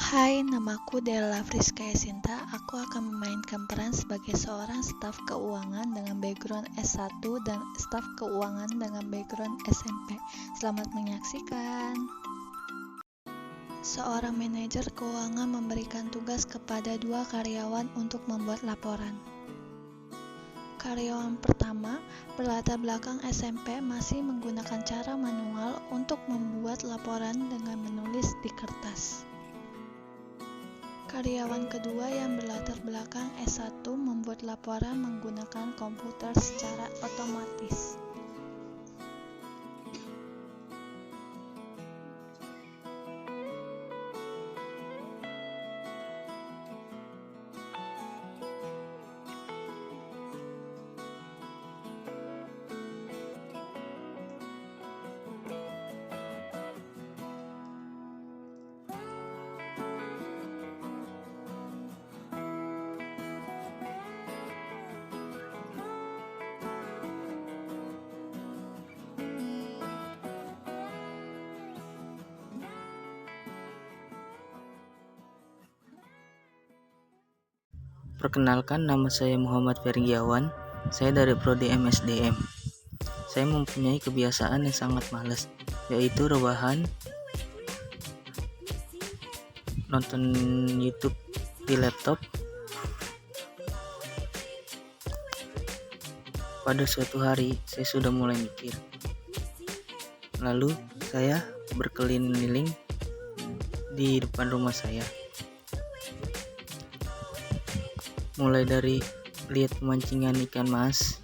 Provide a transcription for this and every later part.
Hai, namaku Della Friska Yasinta. Aku akan memainkan peran sebagai seorang staf keuangan dengan background S1 dan staf keuangan dengan background SMP. Selamat menyaksikan. Seorang manajer keuangan memberikan tugas kepada dua karyawan untuk membuat laporan. Karyawan pertama, berlatar belakang SMP, masih menggunakan cara manual untuk membuat laporan dengan menulis di kertas. Karyawan kedua yang berlatar belakang S1 membuat laporan menggunakan komputer secara otomatis. Perkenalkan, nama saya Muhammad Fergiawan. Saya dari Prodi MSDM. Saya mempunyai kebiasaan yang sangat malas, yaitu rebahan, nonton YouTube di laptop. Pada suatu hari, saya sudah mulai mikir. Lalu, saya berkeliling di depan rumah saya. Mulai dari lihat pemancingan ikan mas,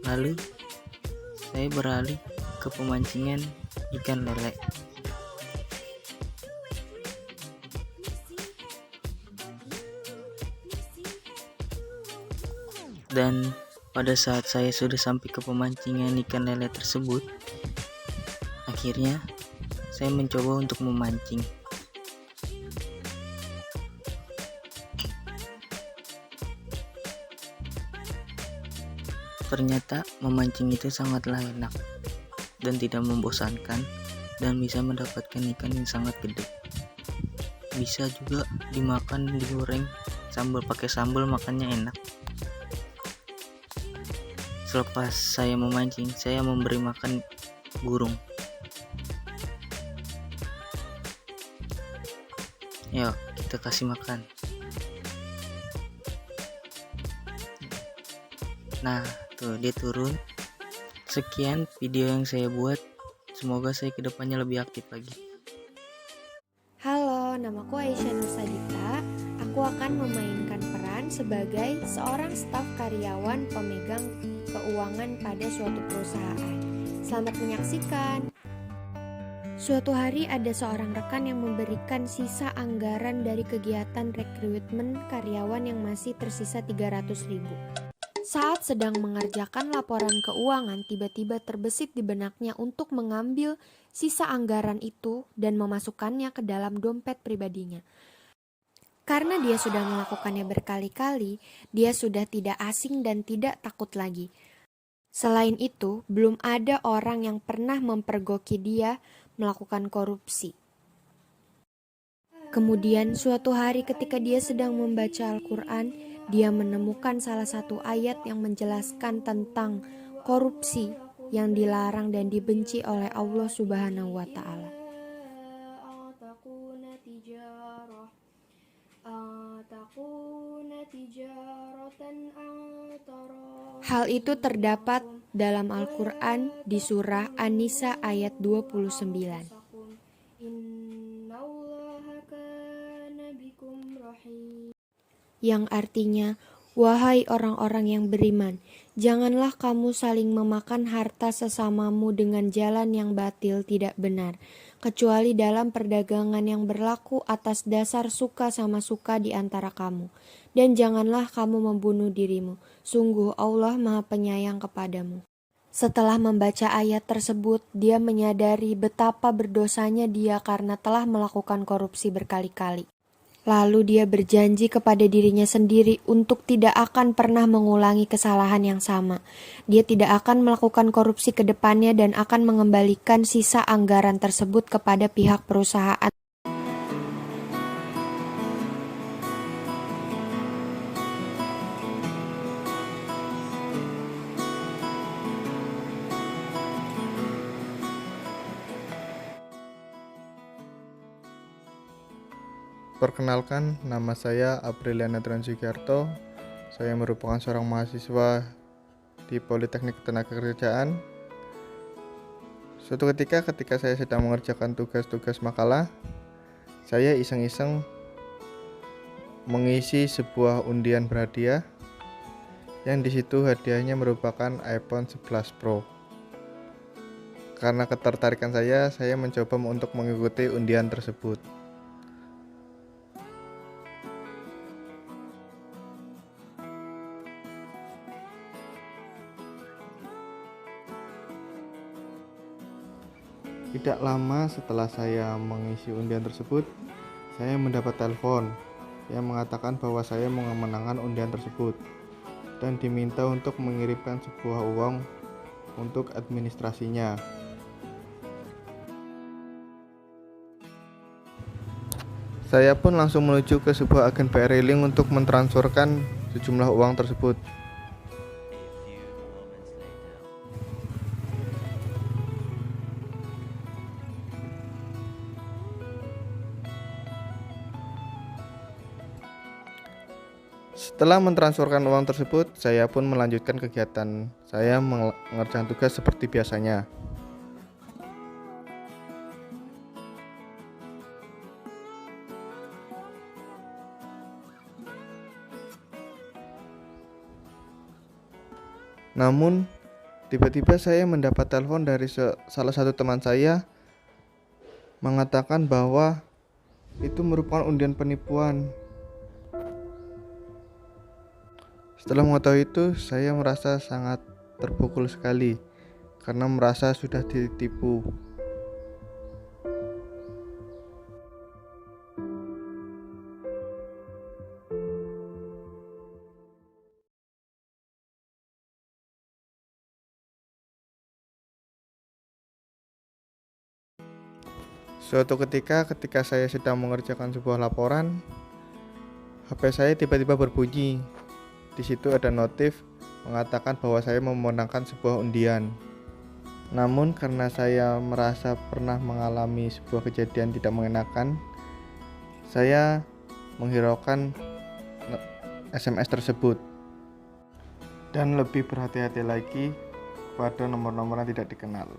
lalu saya beralih ke pemancingan ikan lele. Dan pada saat saya sudah sampai ke pemancingan ikan lele tersebut, akhirnya saya mencoba untuk memancing. Ternyata memancing itu sangatlah enak dan tidak membosankan, dan bisa mendapatkan ikan yang sangat gede. Bisa juga dimakan, digoreng, pakai sambal, makannya enak. Selepas saya memancing, saya memberi makan burung. Yuk, kita kasih makan. Nah, tuh dia turun. Sekian video yang saya buat. Semoga saya kedepannya lebih aktif lagi. Halo, namaku Aisyah Nursadita. Aku akan memainkan peran sebagai seorang staf karyawan pemegang keuangan pada suatu perusahaan. Selamat menyaksikan. Suatu hari ada seorang rekan yang memberikan sisa anggaran dari kegiatan rekrutmen karyawan yang masih tersisa 300.000. Saat sedang mengerjakan laporan keuangan, tiba-tiba terbesit di benaknya untuk mengambil sisa anggaran itu dan memasukkannya ke dalam dompet pribadinya. Karena dia sudah melakukannya berkali-kali, dia sudah tidak asing dan tidak takut lagi. Selain itu, belum ada orang yang pernah mempergoki dia melakukan korupsi. Kemudian suatu hari ketika dia sedang membaca Al-Quran, dia menemukan salah satu ayat yang menjelaskan tentang korupsi yang dilarang dan dibenci oleh Allah Subhanahu wa Ta'ala. Hal itu terdapat dalam Al-Quran di surah An-Nisa ayat 29. Yang artinya, wahai orang-orang yang beriman, janganlah kamu saling memakan harta sesamamu dengan jalan yang batil tidak benar, kecuali dalam perdagangan yang berlaku atas dasar suka sama suka di antara kamu. Dan janganlah kamu membunuh dirimu, sungguh Allah Maha Penyayang kepadamu. Setelah membaca ayat tersebut, dia menyadari betapa berdosanya dia karena telah melakukan korupsi berkali-kali. Lalu dia berjanji kepada dirinya sendiri untuk tidak akan pernah mengulangi kesalahan yang sama. Dia tidak akan melakukan korupsi ke depannya dan akan mengembalikan sisa anggaran tersebut kepada pihak perusahaan. Perkenalkan, nama saya Apriliana Transugiarto. Saya merupakan seorang mahasiswa di Politeknik Ketenagakerjaan. Suatu ketika saya sedang mengerjakan tugas-tugas makalah, saya iseng-iseng mengisi sebuah undian berhadiah yang di situ hadiahnya merupakan iPhone 11 Pro. Karena ketertarikan saya mencoba untuk mengikuti undian tersebut. Tidak lama setelah saya mengisi undian tersebut, saya mendapat telepon yang mengatakan bahwa saya memenangkan undian tersebut dan diminta untuk mengirimkan sebuah uang untuk administrasinya. Saya pun langsung menuju ke sebuah agen BRI Link untuk mentransferkan sejumlah uang tersebut. Setelah mentransferkan uang tersebut, saya pun melanjutkan kegiatan saya mengerjakan tugas seperti biasanya. Namun, tiba-tiba saya mendapat telepon dari salah satu teman saya mengatakan bahwa itu merupakan undian penipuan. Setelah mengetahui itu, saya merasa sangat terpukul sekali karena merasa sudah ditipu. Suatu ketika saya sedang mengerjakan sebuah laporan, HP saya tiba-tiba berbunyi. Di situ ada notif mengatakan bahwa saya memenangkan sebuah undian. Namun karena saya merasa pernah mengalami sebuah kejadian tidak mengenakan, saya menghiraukan SMS tersebut dan lebih berhati-hati lagi pada nomor-nomor yang tidak dikenal.